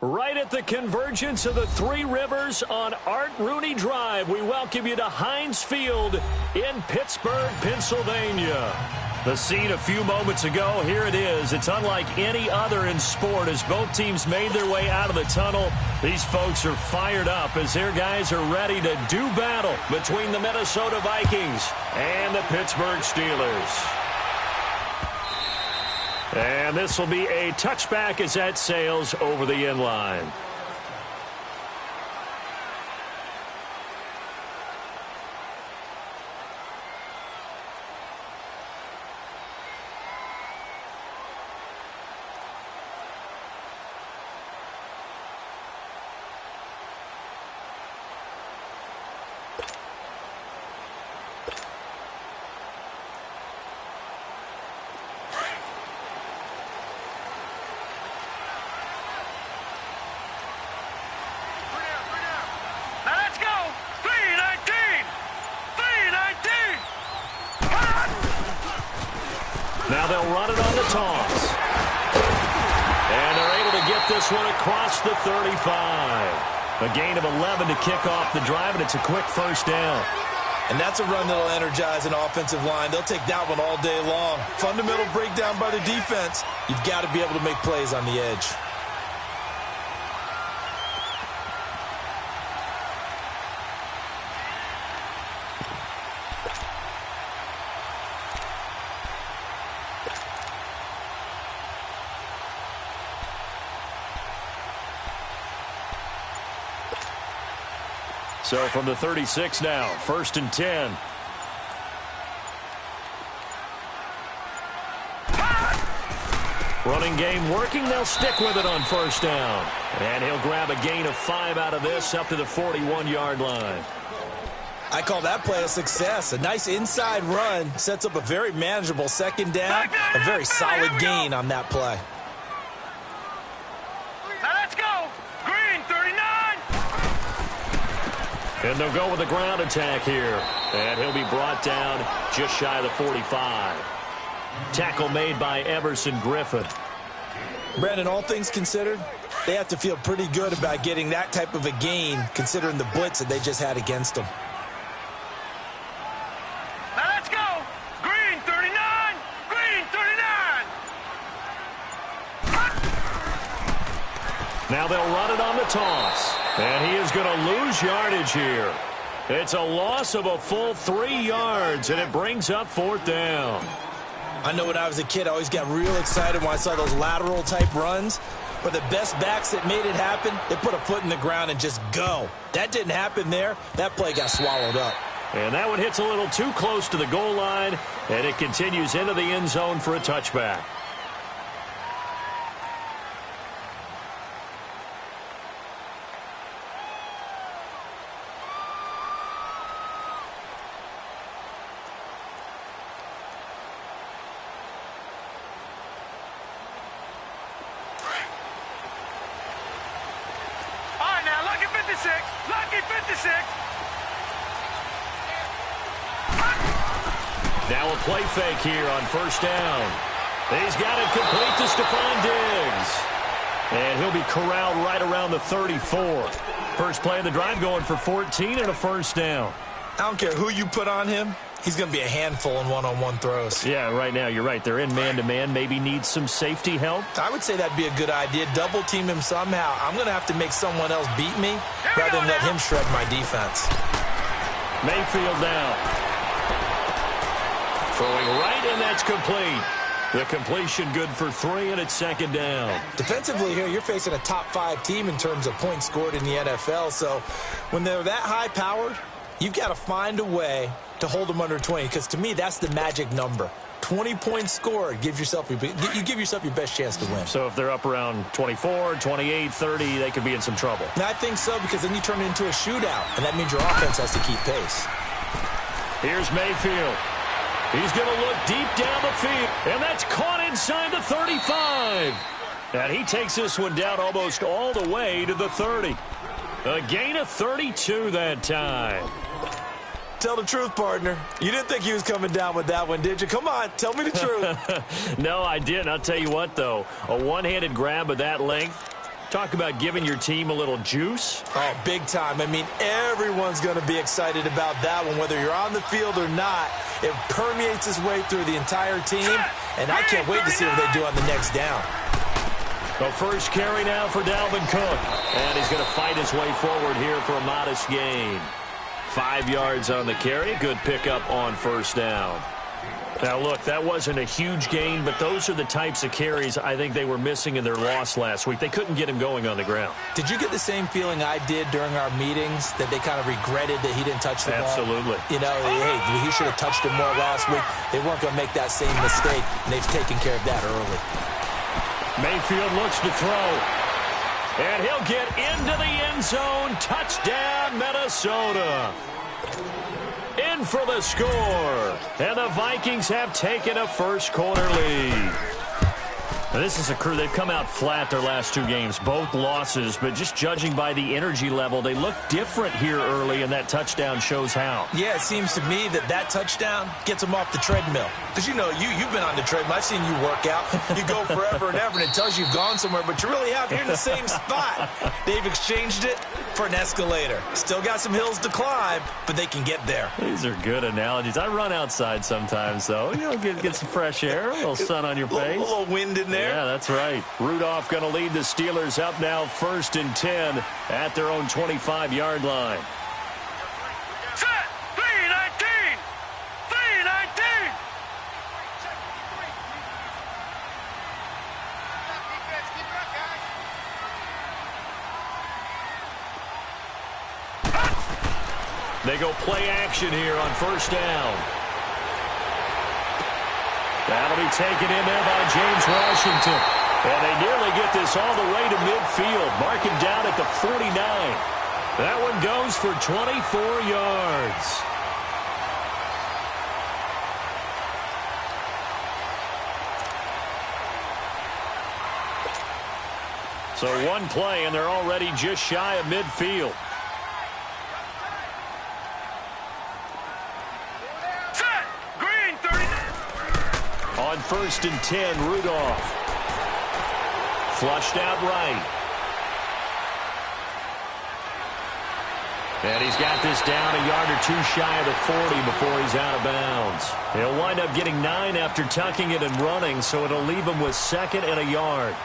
Right at the convergence of the Three Rivers on Art Rooney Drive, we welcome you to Heinz Field in Pittsburgh, Pennsylvania. The scene a few moments ago, here it is. It's unlike any other in sport as both teams made their way out of the tunnel. These folks are fired up as their guys are ready to do battle between the Minnesota Vikings and the Pittsburgh Steelers. And this will be a touchback as that sails over the end line. Now they'll run it on the toss. And they're able to get this one across the 35. A gain of 11 to kick off the drive, and it's a quick first down. And that's a run that'll energize an offensive line. They'll take that one all day long. Fundamental breakdown by the defense. You've got to be able to make plays on the edge. So from the 36 now, 1st and 10. Running game working. They'll stick with it on first down. And he'll grab a gain of 5 out of this up to the 41-yard line. I call that play a success. A nice inside run sets up a very manageable second down. A very solid gain on that play. And they'll go with the ground attack here. And he'll be brought down just shy of the 45. Tackle made by Everson Griffin. Brandon, all things considered, they have to feel pretty good about getting that type of a gain considering the blitz that they just had against them. Now let's go. Green 39. Green 39. Now they'll run it on the toss. And he is going to lose yardage here. It's a loss of a full 3 yards, and it brings up 4th down. I know when I was a kid, I always got real excited when I saw those lateral-type runs. But the best backs that made it happen, they put a foot in the ground and just go. That didn't happen there. That play got swallowed up. And that one hits a little too close to the goal line, and it continues into the end zone for a touchback. Lucky 56. Now a play fake here on first down. He's got it complete to Stephon Diggs. And he'll be corralled right around the 34. First play of the drive going for 14 and a first down. I don't care who you put on him. He's going to be a handful in one-on-one throws. Yeah, right now, you're right. They're in man-to-man. Maybe needs some safety help. I would say that'd be a good idea. Double-team him somehow. I'm going to have to make someone else beat me rather than let him shred my defense. Mayfield now. Throwing right, and that's complete. The completion good for 3, and it's 2nd down. Defensively here, you're facing a top-5 team in terms of points scored in the NFL. So when they're that high-powered, you've got to find a way to hold them under 20, because to me, that's the magic number. 20 points scored, you give yourself your best chance to win. So if they're up around 24, 28, 30, they could be in some trouble. And I think so, because then you turn it into a shootout, and that means your offense has to keep pace. Here's Mayfield. He's going to look deep down the field, and that's caught inside the 35. And he takes this one down almost all the way to the 30. A gain of 32 that time. Tell the truth, partner. You didn't think he was coming down with that one, did you? Come on, tell me the truth. No, I didn't. I'll tell you what, though. A one-handed grab of that length Talk about giving your team a little juice. Oh, big time. I mean, everyone's going to be excited about that one, whether you're on the field or not. It permeates its way through the entire team, and I can't wait to see what they do on the next down. The first carry now for Dalvin Cook, and he's going to fight his way forward here for a modest gain. 5 yards on the carry. Good pickup on first down. Now, look, that wasn't a huge gain, but those are the types of carries I think they were missing in their loss last week. They couldn't get him going on the ground. Did you get the same feeling I did during our meetings, that they kind of regretted that he didn't touch the ball? Absolutely. You know, hey, he should have touched it more last week. They weren't going to make that same mistake, and they've taken care of that early. Mayfield looks to throw. And he'll get into the end zone. Touchdown, Minnesota. In for the score. And the Vikings have taken a first-quarter lead. Now, this is a crew. They've come out flat their last 2 games, both losses, but just judging by the energy level, they look different here early, and that touchdown shows how. Yeah, it seems to me that touchdown gets them off the treadmill. Because, you know, you've been on the treadmill. I've seen you work out. You go forever and ever, and it tells you you've gone somewhere, but you really have. You're in the same spot. They've exchanged it for an escalator. Still got some hills to climb, but they can get there. These are good analogies. I run outside sometimes, though. You know, get some fresh air, a little sun on your face. A little wind in there. Yeah, that's right. Rudolph going to lead the Steelers up now 1st and 10 at their own 25-yard line. Set. 3-19. 3-19. They go play action here on first down. That'll be taken in there by James Washington. And they nearly get this all the way to midfield. Mark him down at the 49. That one goes for 24 yards. So one play, and they're already just shy of midfield. On 1st and 10, Rudolph. Flushed out right. And he's got this down a yard or 2 shy of the 40 before he's out of bounds. He'll wind up getting 9 after tucking it and running, so it'll leave him with 2nd and a yard.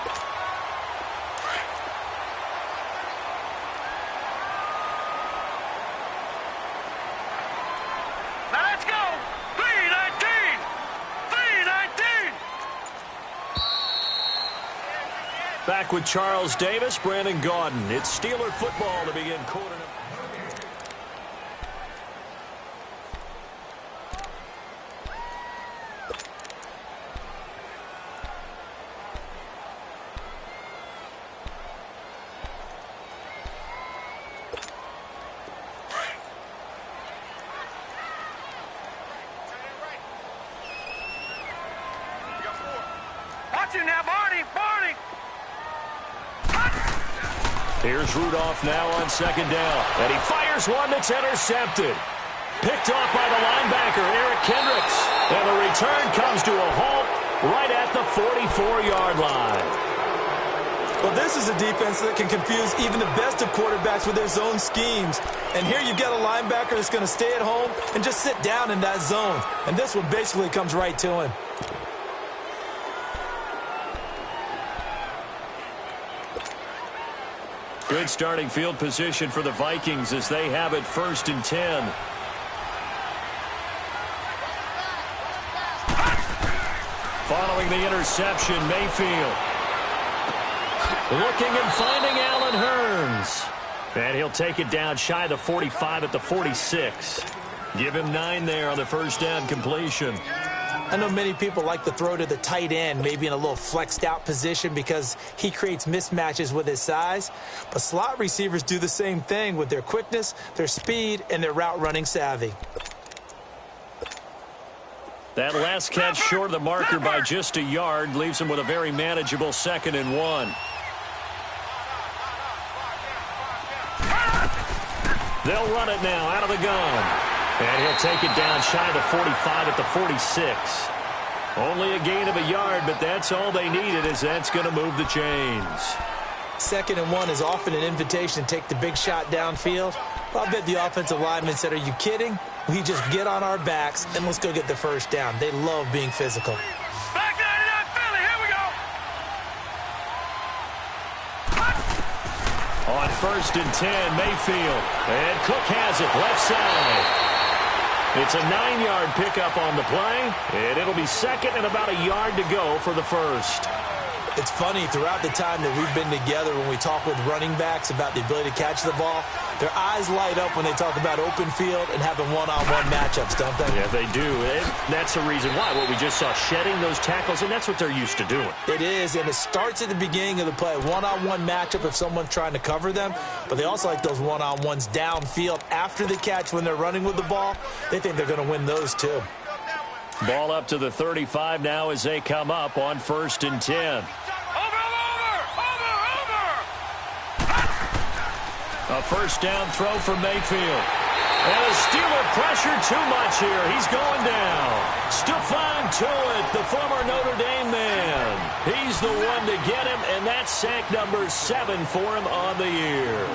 Back with Charles Davis, Brandon Gaudin. It's Steeler football to begin quarter number. Watch it now, Barney! Barney! Here's Rudolph now on 2nd down. And he fires one that's intercepted. Picked off by the linebacker, Eric Kendricks. And the return comes to a halt right at the 44-yard line. Well, this is a defense that can confuse even the best of quarterbacks with their zone schemes. And here you've got a linebacker that's going to stay at home and just sit down in that zone. And this one basically comes right to him. Good starting field position for the Vikings as they have it 1st and 10. Following the interception, Mayfield. Looking and finding Allen Hurns. And he'll take it down shy of the 45 at the 46. Give him 9 there on the first down completion. I know many people like to throw to the tight end, maybe in a little flexed out position because he creates mismatches with his size. But slot receivers do the same thing with their quickness, their speed, and their route running savvy. That last catch short of the marker by just a yard leaves him with a very manageable 2nd and 1. They'll run it now out of the gun. And he'll take it down shy of the 45 at the 46. Only a gain of a yard, but that's all they needed as that's going to move the chains. 2nd and 1 is often an invitation to take the big shot downfield. Well, I bet the offensive lineman said, are you kidding? We just get on our backs and let's go get the first down. They love being physical. Back 99 Philly, here we go. On 1st and 10, Mayfield. And Cook has it, left side. It's a 9-yard pickup on the play, and it'll be 2nd and about a yard to go for the first. It's funny, throughout the time that we've been together, when we talk with running backs about the ability to catch the ball, their eyes light up when they talk about open field and having one-on-one matchups, don't they? Yeah, they do. And that's the reason why. What we just saw, shedding those tackles, and that's what they're used to doing. It is, and it starts at the beginning of the play. One-on-one matchup if someone's trying to cover them, but they also like those one-on-ones downfield after the catch when they're running with the ball. They think they're going to win those, too. Ball up to the 35 now as they come up on 1st and 10. A first down throw for Mayfield. And a Steeler pressure too much here. He's going down. Stephon Tuitt, the former Notre Dame man. He's the one to get him, and that's sack number 7 for him on the year.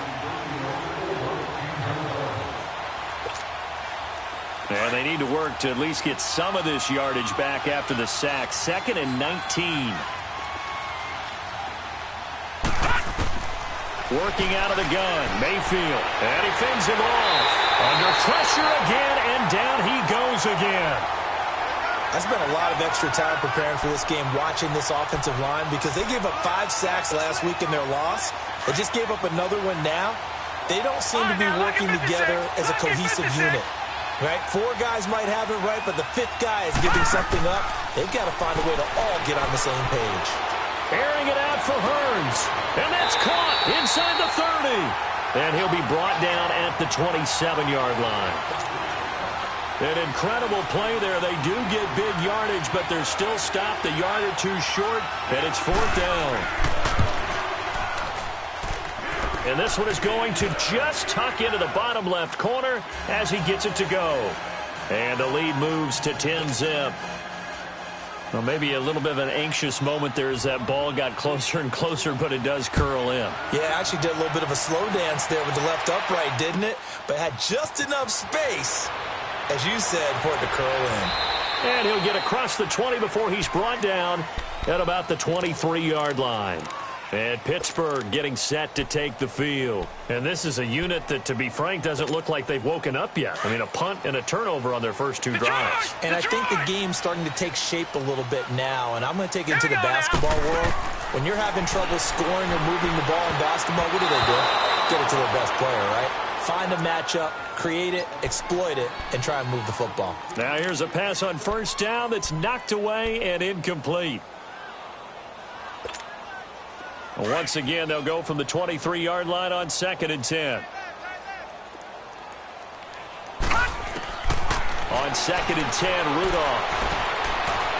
And they need to work to at least get some of this yardage back after the sack. 2nd and 19. Working out of the gun, Mayfield, and he fends him off. Under pressure again, and down he goes again. I spent a lot of extra time preparing for this game, watching this offensive line, because they gave up 5 sacks last week in their loss. They just gave up another one now. They don't seem to be working together as a cohesive unit. Right? 4 guys might have it right, but the 5th guy is giving something up. They've got to find a way to all get on the same page. Airing it out for Hearns. And that's caught inside the 30. And he'll be brought down at the 27-yard line. An incredible play there. They do get big yardage, but they're still stopped a yard or 2 short, and it's 4th down. And this one is going to just tuck into the bottom left corner as he gets it to go. And the lead moves to 10-zip. Well, maybe a little bit of an anxious moment there as that ball got closer and closer, but it does curl in. Yeah, actually did a little bit of a slow dance there with the left upright, didn't it? But had just enough space, as you said, for it to curl in. And he'll get across the 20 before he's brought down at about the 23-yard line. And Pittsburgh getting set to take the field. And this is a unit that, to be frank, doesn't look like they've woken up yet. I mean, a punt and a turnover on their first 2 drives. And I think the game's starting to take shape a little bit now. And I'm going to take it into the basketball world. When you're having trouble scoring or moving the ball in basketball, what do? Get it to their best player, right? Find a matchup, create it, exploit it, and try and move the football. Now here's a pass on first down that's knocked away and incomplete. Once again, they'll go from the 23-yard line on 2nd and 10. On 2nd and 10, Rudolph.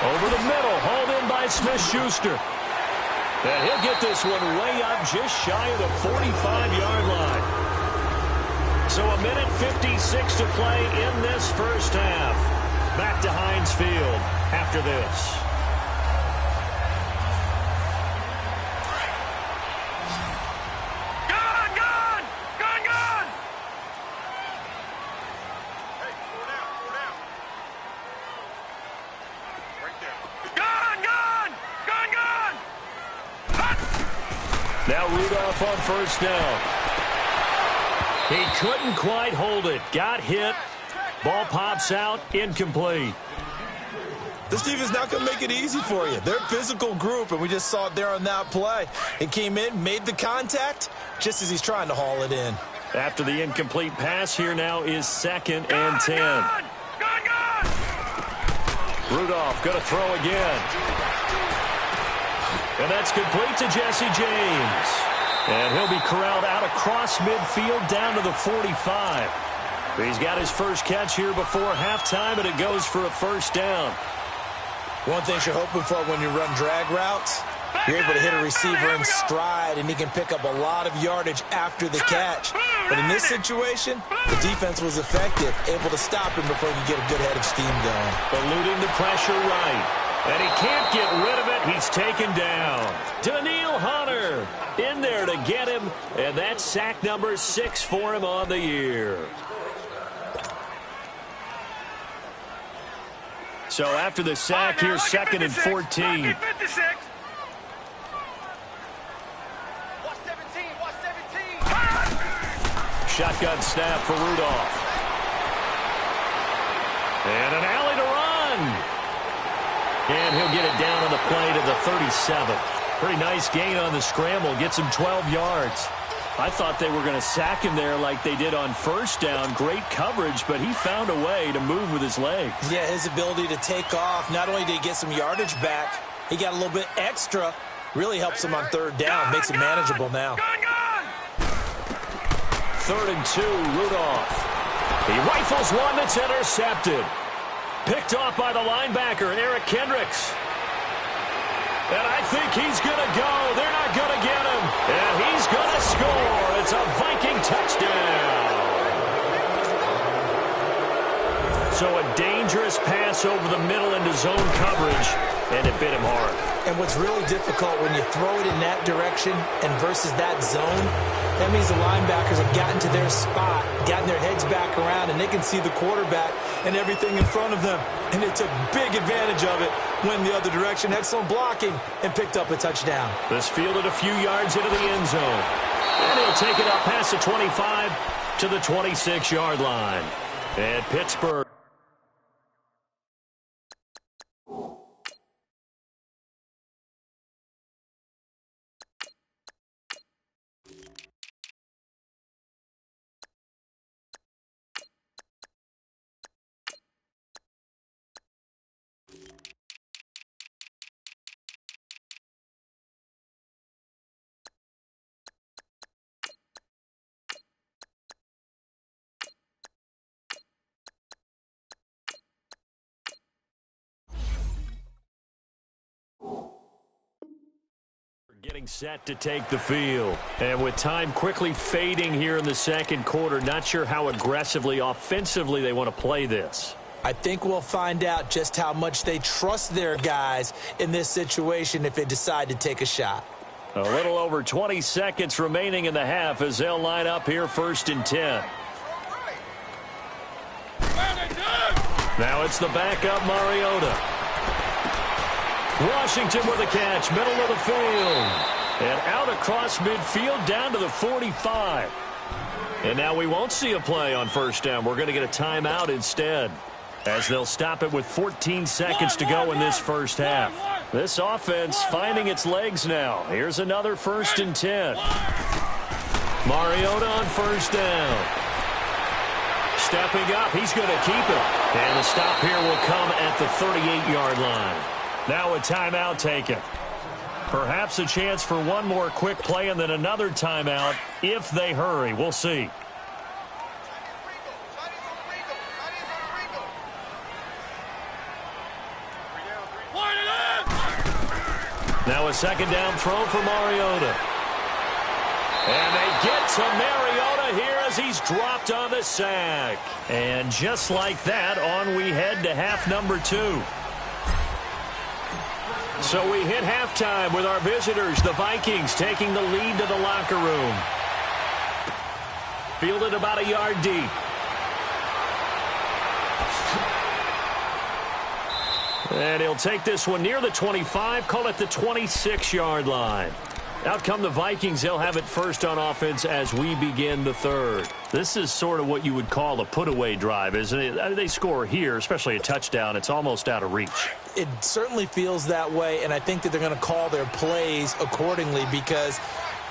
Over the middle, hauled in by Smith-Schuster. And he'll get this one way up just shy of the 45-yard line. So a minute 56 to play in this first half. Back to Heinz Field after this. Now Rudolph on first down. He couldn't quite hold it. Got hit. Ball pops out. Incomplete. This team is not going to make it easy for you. They're a physical group, and we just saw it there on that play. It came in, made the contact, just as he's trying to haul it in. After the incomplete pass, here now is 2nd and 10. Rudolph going to throw again. And that's complete to Jesse James. And he'll be corralled out across midfield down to the 45. He's got his first catch here before halftime, and it goes for a first down. One thing you're hoping for when you run drag routes, you're able to hit a receiver in stride, and he can pick up a lot of yardage after the catch. But in this situation, the defense was effective, able to stop him before he could get a good head of steam going. Eluding the pressure right. And he can't get rid of it. He's taken down. Daniil Hunter in there to get him. And that's sack number 6 for him on the year. So after the sack, here's 2nd and 14. Shotgun snap for Rudolph. And an alley to run. And he'll get it down on the play to the 37. Pretty nice gain on the scramble. Gets him 12 yards. I thought they were going to sack him there like they did on first down. Great coverage, but he found a way to move with his legs. Yeah, his ability to take off. Not only did he get some yardage back, he got a little bit extra. Really helps him on 3rd down. Makes it manageable now. 3rd and 2, Rudolph. He rifles one that's intercepted. Picked off by the linebacker, Eric Kendricks. And I think he's going to go. They're not going to get him. And he's going to score. It's a Viking touchdown. So a dangerous pass over the middle into zone coverage, and it bit him hard. And what's really difficult when you throw it in that direction and versus that zone, that means the linebackers have gotten to their spot, gotten their heads back around, and they can see the quarterback and everything in front of them. And they took big advantage of it, went the other direction, excellent blocking, and picked up a touchdown. This fielded a few yards into the end zone. And he'll take it up past the 25 to the 26-yard line. And Pittsburgh. Getting set to take the field. And with time quickly fading here in the second quarter, not sure how aggressively, offensively they want to play this. I think we'll find out just how much they trust their guys in this situation if they decide to take a shot. A little over 20 seconds remaining in the half as they'll line up here 1st and 10. Now it's the backup Mariota. Washington with a catch, middle of the field. And out across midfield down to the 45. And now we won't see a play on 1st down. We're going to get a timeout instead, as they'll stop it with 14 seconds to go in this first half. This offense finding its legs now. Here's another 1st and 10. Mariota on 1st down. Stepping up, he's going to keep it. And the stop here will come at the 38-yard line. Now a timeout taken. Perhaps a chance for one more quick play and then another timeout if they hurry. We'll see. Now a 2nd down throw for Mariota. And they get to Mariota here as he's dropped on the sack. And just like that, on we head to half number 2. So we hit halftime with our visitors, the Vikings, taking the lead to the locker room. Fielded about a yard deep. And he'll take this one near the 25, call it the 26-yard line. Out come the Vikings. They'll have it first on offense as we begin the third. This is sort of what you would call a put-away drive, isn't it? They score here, especially a touchdown. It's almost out of reach. It certainly feels that way, and I think that they're going to call their plays accordingly because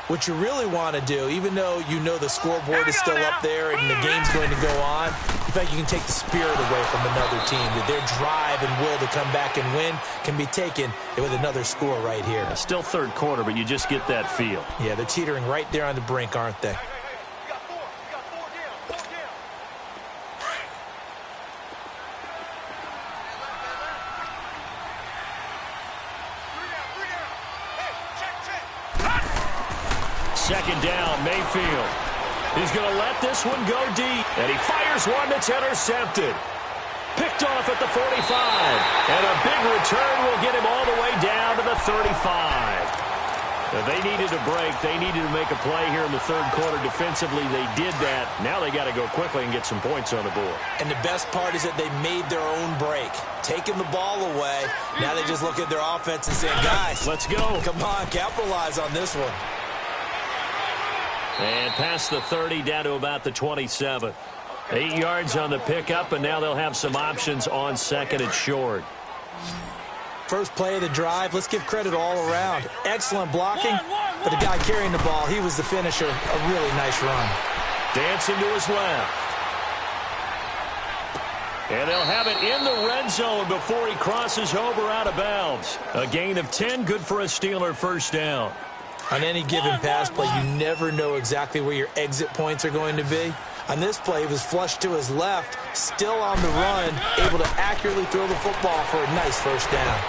what you really want to do, even though you know the scoreboard is still up there and the game's going to go on, in fact, you can take the spirit away from another team. That their drive and will to come back and win can be taken with another score right here. Still third quarter, but you just get that feel. Yeah, they're teetering right there on the brink, aren't they? Second down, Mayfield. He's going to let this one go deep. And he fires one that's intercepted. Picked Picked off at the 45. And a big return will get him all the way down to the 35. They needed a break. They needed to make a play here in the third quarter defensively. They did that. Now they got to go quickly and get some points on the board. And the best part is that they made their own break. Taking the ball away. Now they just look at their offense and say, guys, let's go. Come on, capitalize on this one. And past the 30 down to about the 27. 8 yards on the pickup, and now they'll have some options on second and short. First play of the drive, let's give credit all around. Excellent blocking, but the guy carrying the ball, he was the finisher. A really nice run. Dancing to his left. And they'll have it in the red zone before he crosses over out of bounds. A gain of 10, good for a Steeler first down. On any given pass play, you never know exactly where your exit points are going to be. On this play, he was flushed to his left, still on the run, able to accurately throw the football for a nice first down.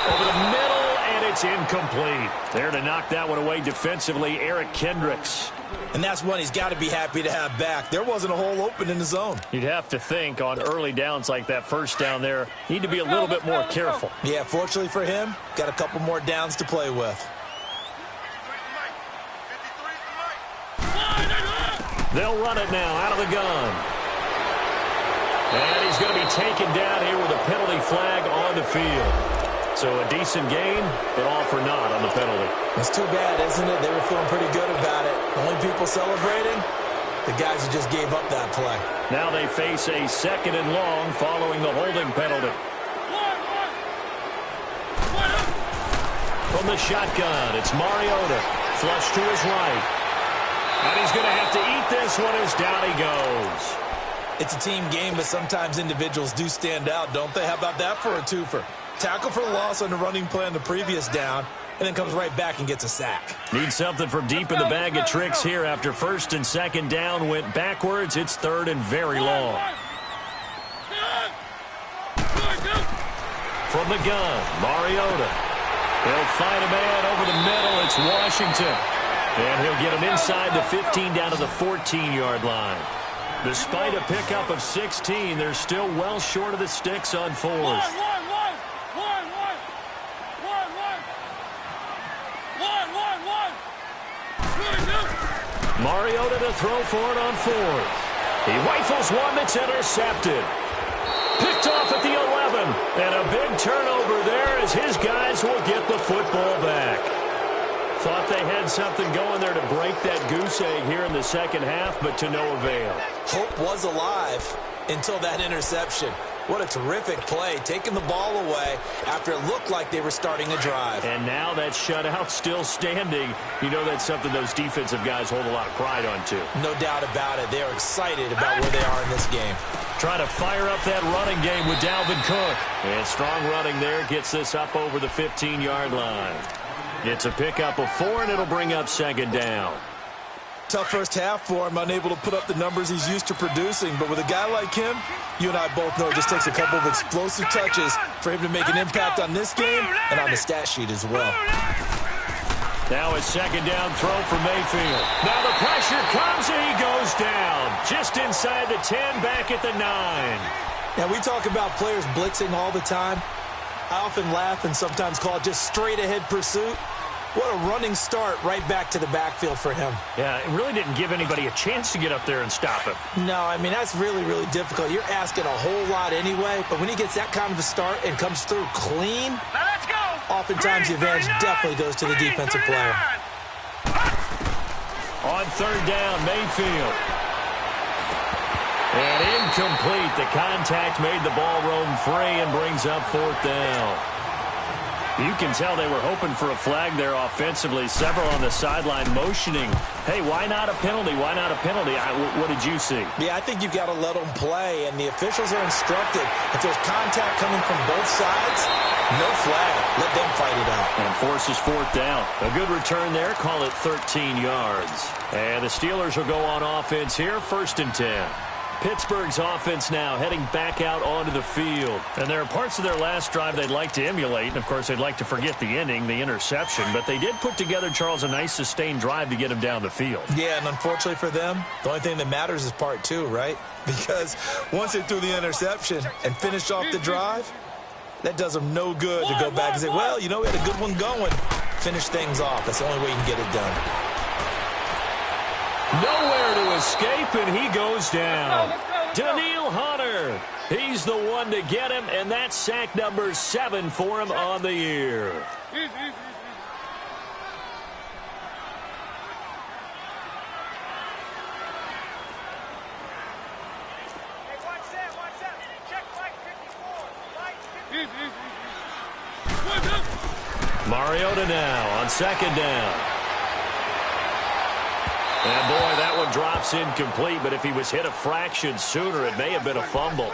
Over the middle, and it's incomplete. There to knock that one away defensively, Eric Kendricks. And that's one he's got to be happy to have back. There wasn't a hole open in the zone. You'd have to think on early downs like that first down there, need to be a little bit more careful. Yeah, fortunately for him, got a couple more downs to play with. They'll run it now out of the gun. And he's going to be taken down here with a penalty flag on the field. So a decent gain, but all for naught on the penalty. It's too bad, isn't it? They were feeling pretty good about it. The only people celebrating, the guys who just gave up that play. Now they face a second and long following the holding penalty. From the shotgun, it's Mariota. Flush to his right. And he's going to have to eat this one as down he goes. It's a team game, but sometimes individuals do stand out, don't they? How about that for a twofer? Tackle for loss on the running play on the previous down, and then comes right back and gets a sack. Need something from deep in the bag of tricks here after first and second down went backwards. It's third and very long. From the gun, Mariota. He'll find a man over the middle. It's Washington. And he'll get him inside the 15 down to the 14-yard line. Despite a pickup of 16, they're still well short of the sticks on fourth. Mariota to throw for it on fourth. He rifles one that's intercepted. Picked off at the 11. And a big turnover there as his guys will get the football back. Thought they had something going there to break that goose egg here in the second half, but to no avail. Hope was alive until that interception. What a terrific play, taking the ball away after it looked like they were starting a drive. And now that shutout still standing. You know that's something those defensive guys hold a lot of pride on, too. No doubt about it. They are excited about where they are in this game. Trying to fire up that running game with Dalvin Cook. And strong running there gets this up over the 15-yard line. It's a pickup of 4, and it'll bring up second down. Tough first half for him, unable to put up the numbers he's used to producing. But with a guy like him, you and I both know it just takes a couple of explosive touches for him to make an impact on this game and on the stat sheet as well. Now a second down throw for Mayfield. Now the pressure comes, and he goes down. Just inside the 10, back at the 9. Now, we talk about players blitzing all the time. I often laugh and sometimes call it just straight-ahead pursuit. What a running start right back to the backfield for him. Yeah, it really didn't give anybody a chance to get up there and stop him. No, I mean, that's really, really difficult. You're asking a whole lot anyway, but when he gets that kind of a start and comes through clean, Now let's go. oftentimes the advantage definitely goes to the defensive player. On third down, Mayfield. And incomplete. The contact made the ball roam free and brings up fourth down. You can tell they were hoping for a flag there offensively. Several on the sideline motioning, hey, why not a penalty? Why not a penalty? What did you see? Yeah, I think you've got to let them play, and the officials are instructed. If there's contact coming from both sides, no flag. Let them fight it out. And forces fourth down. A good return there. Call it 13 yards. And the Steelers will go on offense here, first and 10. Pittsburgh's offense now heading back out onto the field. And there are parts of their last drive they'd like to emulate. And, of course, they'd like to forget the ending, the interception. But they did put together, Charles, a nice sustained drive to get him down the field. Yeah, and unfortunately for them, the only thing that matters is part two, right? Because once they threw the interception and finished off the drive, that does them no good to go back and say, well, you know, we had a good one going. Finish things off. That's the only way you can get it done. Nowhere to escape, and he goes down. Daniil Hunter. He's the one to get him, and that's sack number 7 for him on the year. Mariota now on second down. And, boy, that one drops incomplete, but if he was hit a fraction sooner, it may have been a fumble.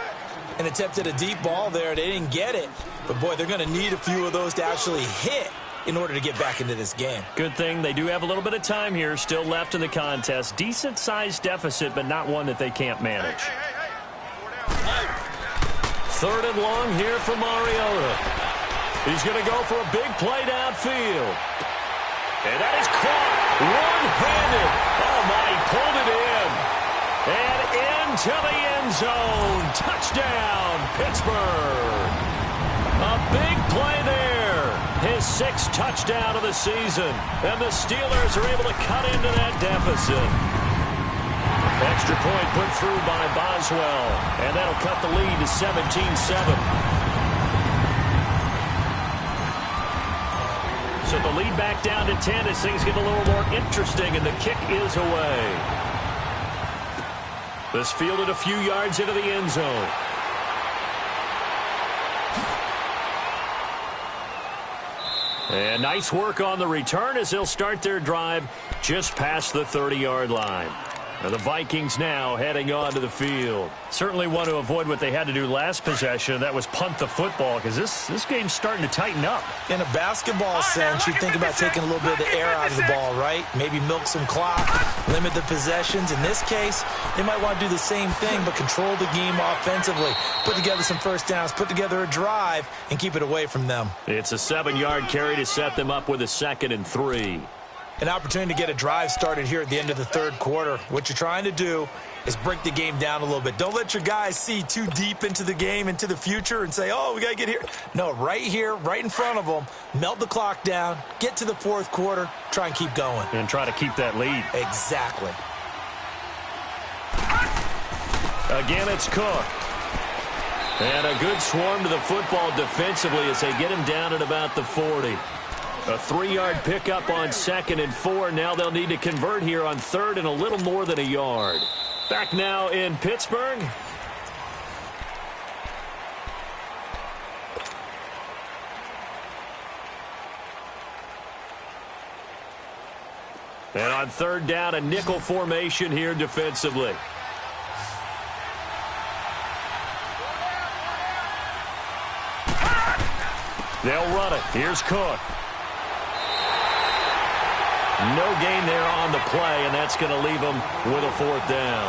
And attempted a deep ball there. They didn't get it. But, boy, they're going to need a few of those to actually hit in order to get back into this game. Good thing they do have a little bit of time here still left in the contest. Decent-sized deficit, but not one that they can't manage. Third and long here for Mariota. He's going to go for a big play downfield. And that is caught one-handed. Oh, my, he pulled it in. And into the end zone. Touchdown, Pittsburgh. A big play there. His 6th touchdown of the season. And the Steelers are able to cut into that deficit. Extra point put through by Boswell. And that'll cut the lead to 17-7. So the lead back down to 10 as things get a little more interesting, and the kick is away. This fielded a few yards into the end zone. And nice work on the return as they'll start their drive just past the 30-yard line. And the Vikings now heading onto the field. Certainly want to avoid what they had to do last possession. That was punt the football, because this game's starting to tighten up. In a basketball sense, you think about taking a little bit of the air out of the ball, right? Maybe milk some clock, limit the possessions. In this case, they might want to do the same thing, but control the game offensively. Put together some first downs, put together a drive, and keep it away from them. It's a 7-yard carry to set them up with a 2nd and 3. An opportunity to get a drive started here at the end of the third quarter. What you're trying to do is break the game down a little bit. Don't let your guys see too deep into the game, into the future, and say, oh, we got to get here. No, right here, right in front of them, melt the clock down, get to the fourth quarter, try and keep going. And try to keep that lead. Exactly. Again, it's Cook. And a good swarm to the football defensively as they get him down at about the 40. A 3-yard pickup on 2nd and 4. Now they'll need to convert here on 3rd and a little more than a yard. Back now in Pittsburgh. And on 3rd down, a nickel formation here defensively. They'll run it. Here's Cook. No gain there on the play, and that's going to leave them with a 4th down.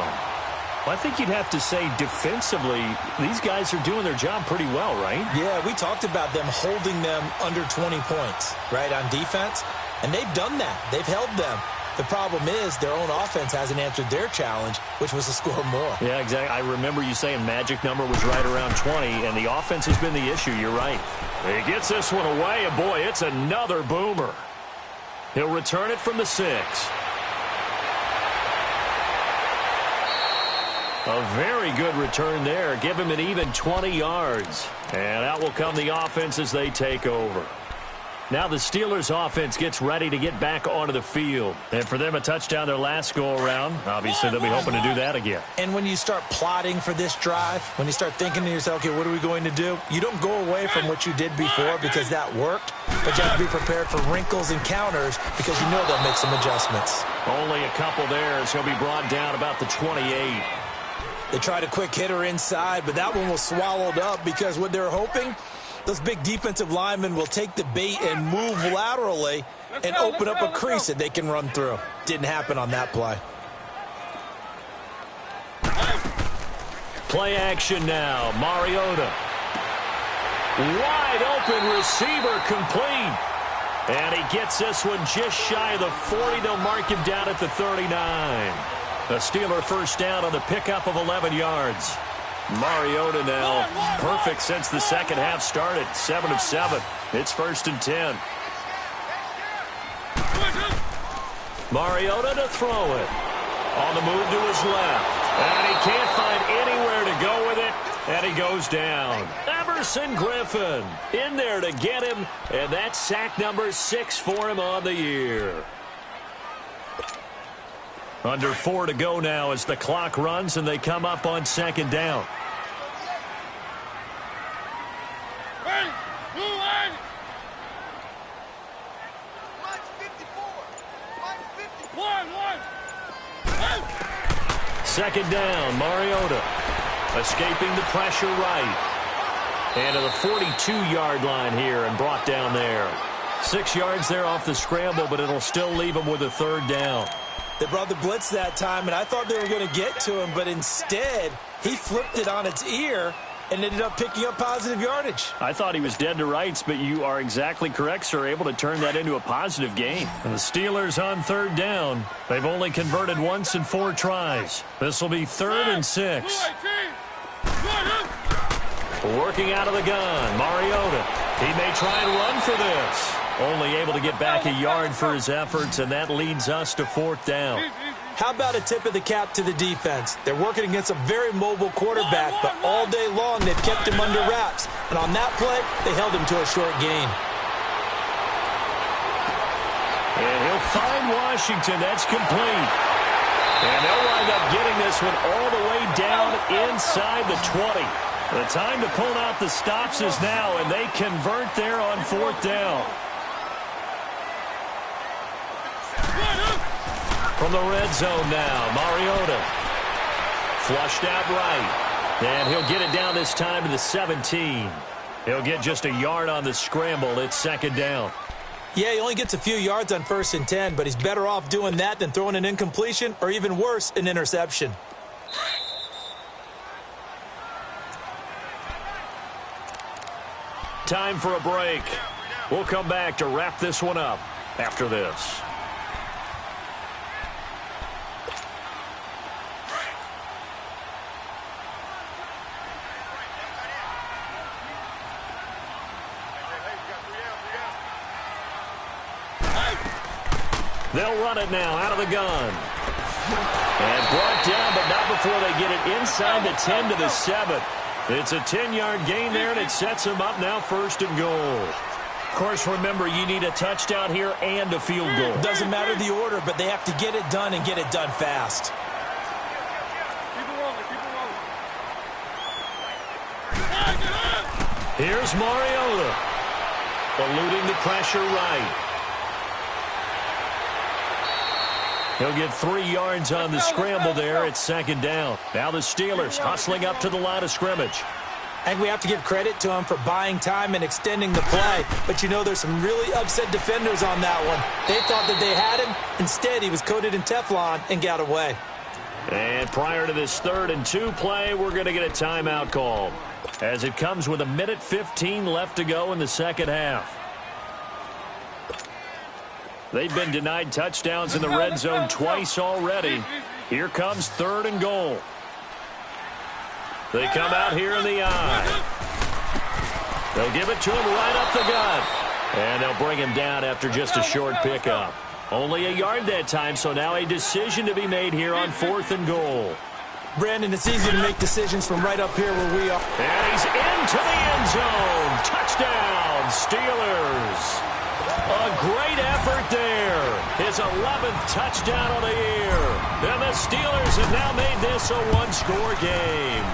Well, I think you'd have to say defensively, these guys are doing their job pretty well, right? Yeah, we talked about them holding them under 20 points, right, on defense. And they've done that. They've held them. The problem is their own offense hasn't answered their challenge, which was to score more. Yeah, exactly. I remember you saying magic number was right around 20, and the offense has been the issue. You're right. He gets this one away, and boy, it's another boomer. He'll return it from the 6. A very good return there. Give him an even 20 yards. And out will come the offense as they take over. Now the Steelers offense gets ready to get back onto the field. And for them, a touchdown their last go-around. Obviously, they'll be hoping to do that again. And when you start plotting for this drive, when you start thinking to yourself, okay, what are we going to do? You don't go away from what you did before because that worked. But you have to be prepared for wrinkles and counters because you know they'll make some adjustments. Only a couple there as he'll be brought down about the 28. They tried a quick hitter inside, but that one was swallowed up because what they're hoping, those big defensive linemen will take the bait and move laterally and open up a crease that they can run through. Didn't happen on that play. Play action now. Mariota. Wide open receiver complete. And he gets this one just shy of the 40. They'll mark him down at the 39. A Steeler first down on the pickup of 11 yards. Mariota now perfect since the second half started. 7 of 7. It's 1st and 10. Mariota to throw it. On the move to his left. And he can't find anywhere to go with it. And he goes down. Everson Griffin in there to get him. And that's sack number 6 for him on the year. Under 4 to go now as the clock runs and they come up on 2nd down. Second down, Mariota. Escaping the pressure right. And to the 42-yard line here and brought down there. 6 yards there off the scramble, but it'll still leave him with a 3rd down. They brought the blitz that time, and I thought they were going to get to him, but instead he flipped it on its ear and ended up picking up positive yardage. I thought he was dead to rights, but you are exactly correct, sir, able to turn that into a positive gain. And the Steelers on 3rd down. They've only converted once in 4 tries. This will be 3rd and 6. Working out of the gun, Mariota. He may try and run for this. Only able to get back a yard for his efforts, and that leads us to 4th down. How about a tip of the cap to the defense? They're working against a very mobile quarterback, but all day long they've kept him under wraps. And on that play, they held him to a short gain. And he'll find Washington. That's complete. And they'll wind up getting this one all the way down inside the 20. The time to pull out the stops is now, and they convert there on 4th down. From the red zone now, Mariota. Flushed out right. And he'll get it down this time to the 17. He'll get just a yard on the scramble. It's 2nd down. Yeah, he only gets a few yards on 1st and 10, but he's better off doing that than throwing an incompletion or even worse, an interception. Time for a break. We'll come back to wrap this one up after this. They'll run it now out of the gun. And brought down, but not before they get it inside the 10 to the 7. It's a 10-yard gain there, and it sets them up now 1st and goal. Of course, remember, you need a touchdown here and a field goal. Doesn't matter the order, but they have to get it done and get it done fast. Here's Mariota. Eluding the pressure right. He'll get 3 yards on the scramble there. It's 2nd down. Now the Steelers hustling up to the line of scrimmage. I think we have to give credit to him for buying time and extending the play. But, you know, there's some really upset defenders on that one. They thought that they had him. Instead, he was coated in Teflon and got away. And prior to this 3rd and 2 play, we're going to get a timeout called, as it comes with 1:15 left to go in the second half. They've been denied touchdowns in the red zone twice already. Here comes 3rd and goal. They come out here in the eye. They'll give it to him right up the gut. And they'll bring him down after just a short pickup. Only a yard that time, so now a decision to be made here on 4th and goal. Brandon, it's easy to make decisions from right up here where we are. And he's into the end zone. Touchdown, Steelers. A great effort there. His 11th touchdown of the year. And the Steelers have now made this a 1-score game.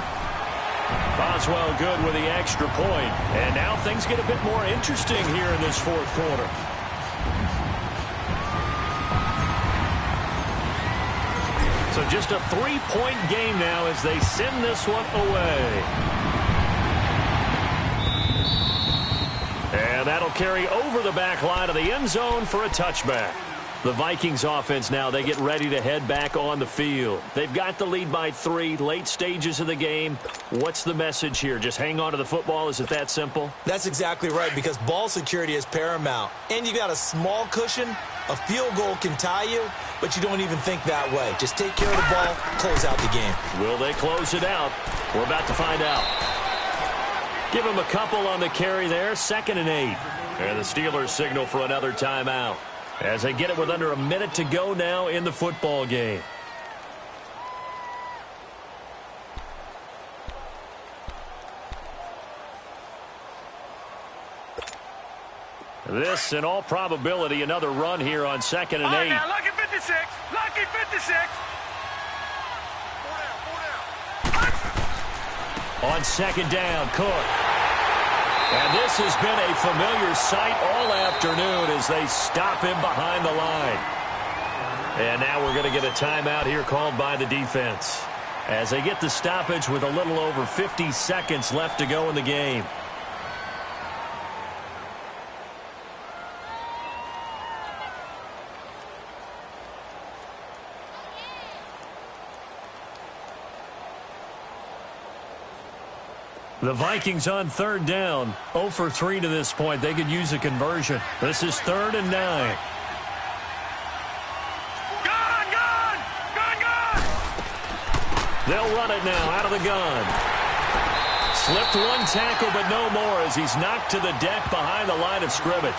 Boswell good with the extra point. And now things get a bit more interesting here in this 4th quarter. So just a 3-point game now as they send this one away. And that'll carry over the back line of the end zone for a touchback. The Vikings offense now, they get ready to head back on the field. They've got the lead by 3, late stages of the game. What's the message here? Just hang on to the football? Is it that simple? That's exactly right, because ball security is paramount. And you got a small cushion. A field goal can tie you, but you don't even think that way. Just take care of the ball, close out the game. Will they close it out? We're about to find out. Give them a couple on the carry there, 2nd and 8. And the Steelers signal for another timeout, as they get it with under a minute to go now in the football game. This, in all probability, another run here on 2nd and 8. All right, now, lucky 56. Lucky 56. On 2nd down, Cook. And this has been a familiar sight all afternoon as they stop him behind the line. And now we're going to get a timeout here called by the defense, as they get the stoppage with a little over 50 seconds left to go in the game. The Vikings on 3rd down, 0 for 3 to this point. They could use a conversion. This is 3rd and 9. Gun! They'll run it now out of the gun. Slipped one tackle, but no more, as he's knocked to the deck behind the line of scrimmage.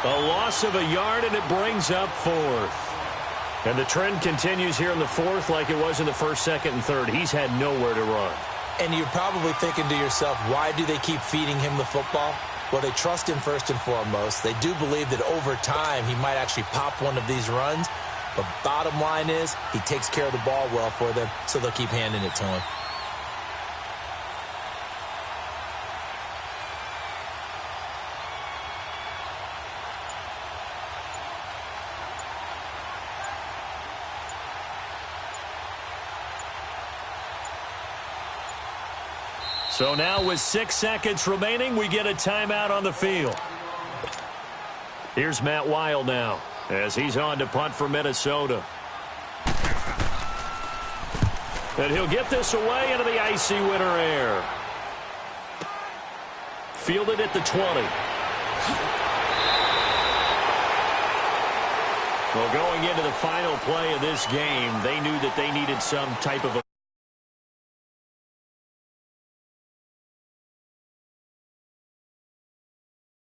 A loss of a yard, and it brings up 4th. And the trend continues here in the 4th like it was in the 1st, 2nd, and 3rd. He's had nowhere to run. And you're probably thinking to yourself, why do they keep feeding him the football? Well, they trust him first and foremost. They do believe that over time he might actually pop one of these runs. But bottom line is, he takes care of the ball well for them, so they'll keep handing it to him. So now with 6 seconds remaining, we get a timeout on the field. Here's Matt Weil now, as he's on to punt for Minnesota. And he'll get this away into the icy winter air. Fielded at the 20. Well, going into the final play of this game, they knew that they needed some type of a